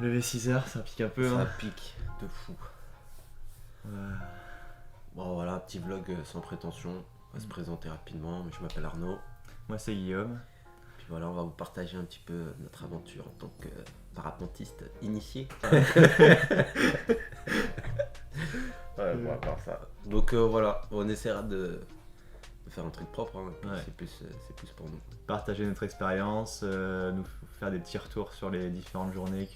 Lever 6h, ça pique un peu. Ça Hein. pique de fou. Ouais. Bon voilà, petit vlog sans prétention. On va se présenter rapidement. Je m'appelle Arnaud. Moi, c'est Guillaume. Puis voilà, on va vous partager un petit peu notre aventure en tant que parapentiste initié. Ouais, bon, à part ça. Donc voilà, on essaiera de faire un truc propre. Hein, Ouais. c'est plus pour nous. Partager notre expérience, nous faire des petits retours sur les différentes journées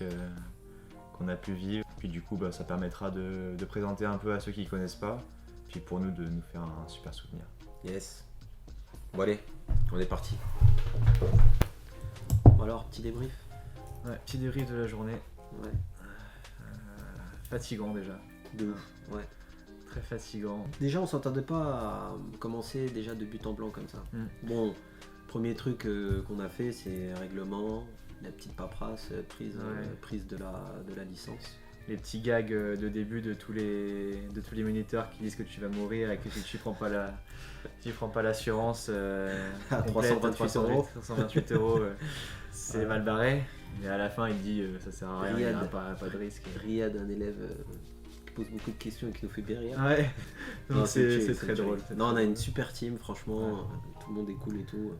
qu'on a pu vivre. Puis du coup, ça permettra de présenter un peu à ceux qui ne connaissent pas. Puis pour nous, de nous faire un super souvenir. Yes. Bon allez, on est parti. Bon alors, petit débrief. Ouais, petit débrief de la journée. Ouais. Fatigant déjà. De ouf. Ouais. Très fatigant. Déjà, on s'entendait pas à commencer déjà de but en blanc comme ça. Bon, premier truc qu'on a fait, c'est règlement, la petite paperasse, prise de la licence. Les petits gags de début de tous les moniteurs qui disent que tu vas mourir et que si tu prends pas l'assurance À 328 euros. 328 euros, c'est mal barré. Mais à la fin, il dit ça sert à rien, il n'y a pas de risque. Riyad, un élève qui pose beaucoup de questions et qui nous fait bien rire. Ouais, Non, c'est très drôle. Non, on a une super team, franchement, tout le monde est cool et tout.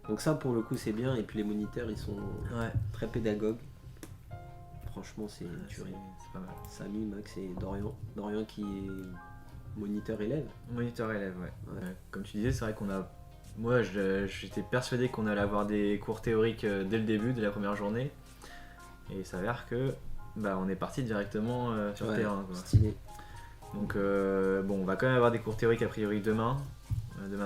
Donc ça, pour le coup, c'est bien. Et puis les moniteurs, ils sont très pédagogues. Franchement, c'est une tuerie. C'est pas mal. Samy, Max et Dorian. Dorian qui est moniteur élève. Moniteur élève, ouais. Comme tu disais, c'est vrai qu'on a... Moi, j'étais persuadé qu'on allait avoir des cours théoriques dès le début, dès la première journée. Et il s'avère que on est parti directement sur le terrain. Quoi. Stylé. Donc on va quand même avoir des cours théoriques a priori demain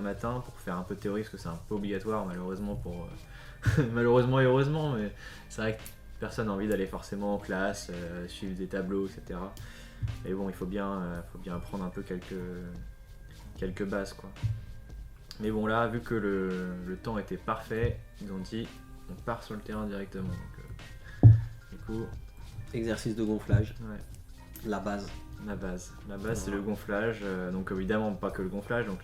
matin pour faire un peu de théorie parce que c'est un peu obligatoire malheureusement pour malheureusement et heureusement, mais c'est vrai que personne n'a envie d'aller forcément en classe, suivre des tableaux, etc. Mais bon, il faut bien apprendre un peu quelques bases quoi. Mais bon là, vu que le temps était parfait, ils ont dit on part sur le terrain directement. Donc, du coup, exercice de gonflage. Ouais. La base. La base, c'est le gonflage, donc évidemment pas que le gonflage, donc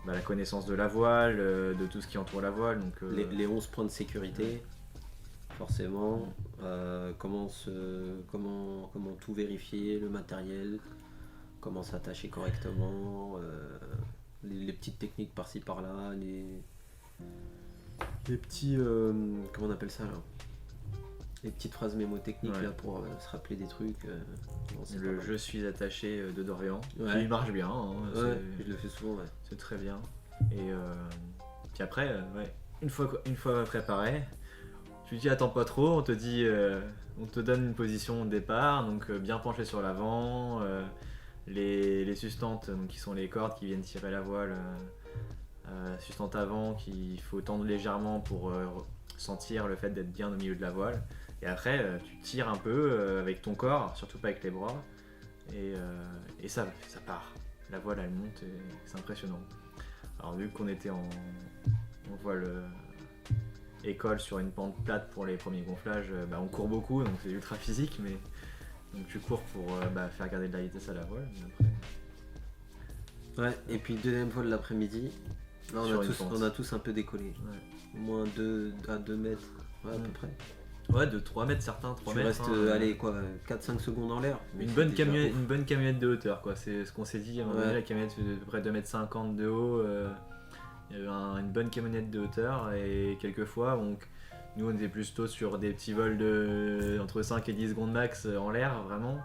la connaissance de la voile, de tout ce qui entoure la voile. Donc, les 11 points de sécurité, forcément, comment tout vérifier, le matériel, comment s'attacher correctement, les petites techniques par-ci par-là, les petits... comment on appelle ça là ? Les petites phrases mémotechniques là pour se rappeler des trucs. Le je suis attaché de Dorian, Ouais. qui marche bien. Hein, je le fais souvent. C'est très bien. Et puis après, une fois préparé, tu te dis attends pas trop, on te dit, on te donne une position de départ, donc bien penché sur l'avant, les sustantes, donc, qui sont les cordes qui viennent tirer la voile, sustante avant qu'il faut tendre légèrement pour sentir le fait d'être bien au milieu de la voile. Et après, tu tires un peu avec ton corps, surtout pas avec les bras, et ça part. La voile, elle monte et c'est impressionnant. Alors vu qu'on était en voile école sur une pente plate pour les premiers gonflages, on court beaucoup, donc c'est ultra physique, mais donc tu cours pour faire garder de la vitesse à la voile. Ouais, et puis deuxième vol de l'après-midi, là on a tous un peu décollé. Ouais. Au moins 2 à 2 mètres, à peu près. Ouais, de 3 mètres certains, 3 tu mètres. restes, allez, quoi, 4-5 secondes en l'air. Une bonne camionnette de hauteur, quoi. C'est ce qu'on s'est dit. À un moment donné, la camionnette faisait à peu près 2,50 m de haut. Il y avait une bonne camionnette de hauteur. Et quelquefois, donc, nous on était plutôt sur des petits vols entre 5 et 10 secondes max en l'air, vraiment.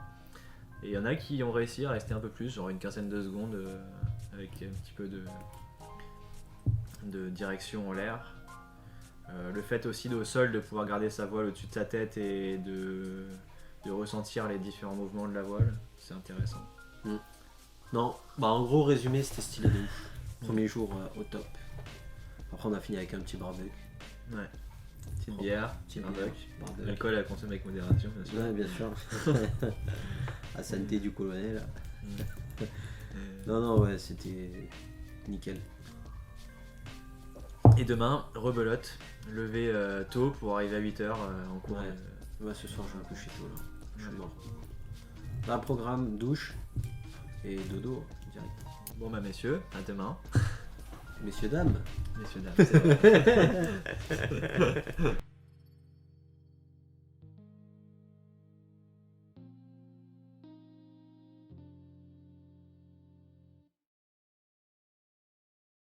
Et il y en a qui ont réussi à rester un peu plus, genre une quinzaine de secondes, avec un petit peu de direction en l'air. Le fait aussi au sol de pouvoir garder sa voile au-dessus de sa tête et de ressentir les différents mouvements de la voile, c'est intéressant. Non, en gros résumé c'était stylé de ouf. Premier jour au top. Après on a fini avec un petit barbecue. Ouais. Petite bière, petit barbecue. L'alcool à consommer avec modération, bien sûr. Ouais, bien sûr. À santé du colonel. Non, ouais, c'était nickel. Et demain, rebelote, lever tôt pour arriver à 8h en cours. Ouais, ce soir je vais me coucher tôt là. Je suis mort. Là, programme, douche et dodo direct. Bon messieurs, à demain. Messieurs, dames. Messieurs, dames, c'est vrai.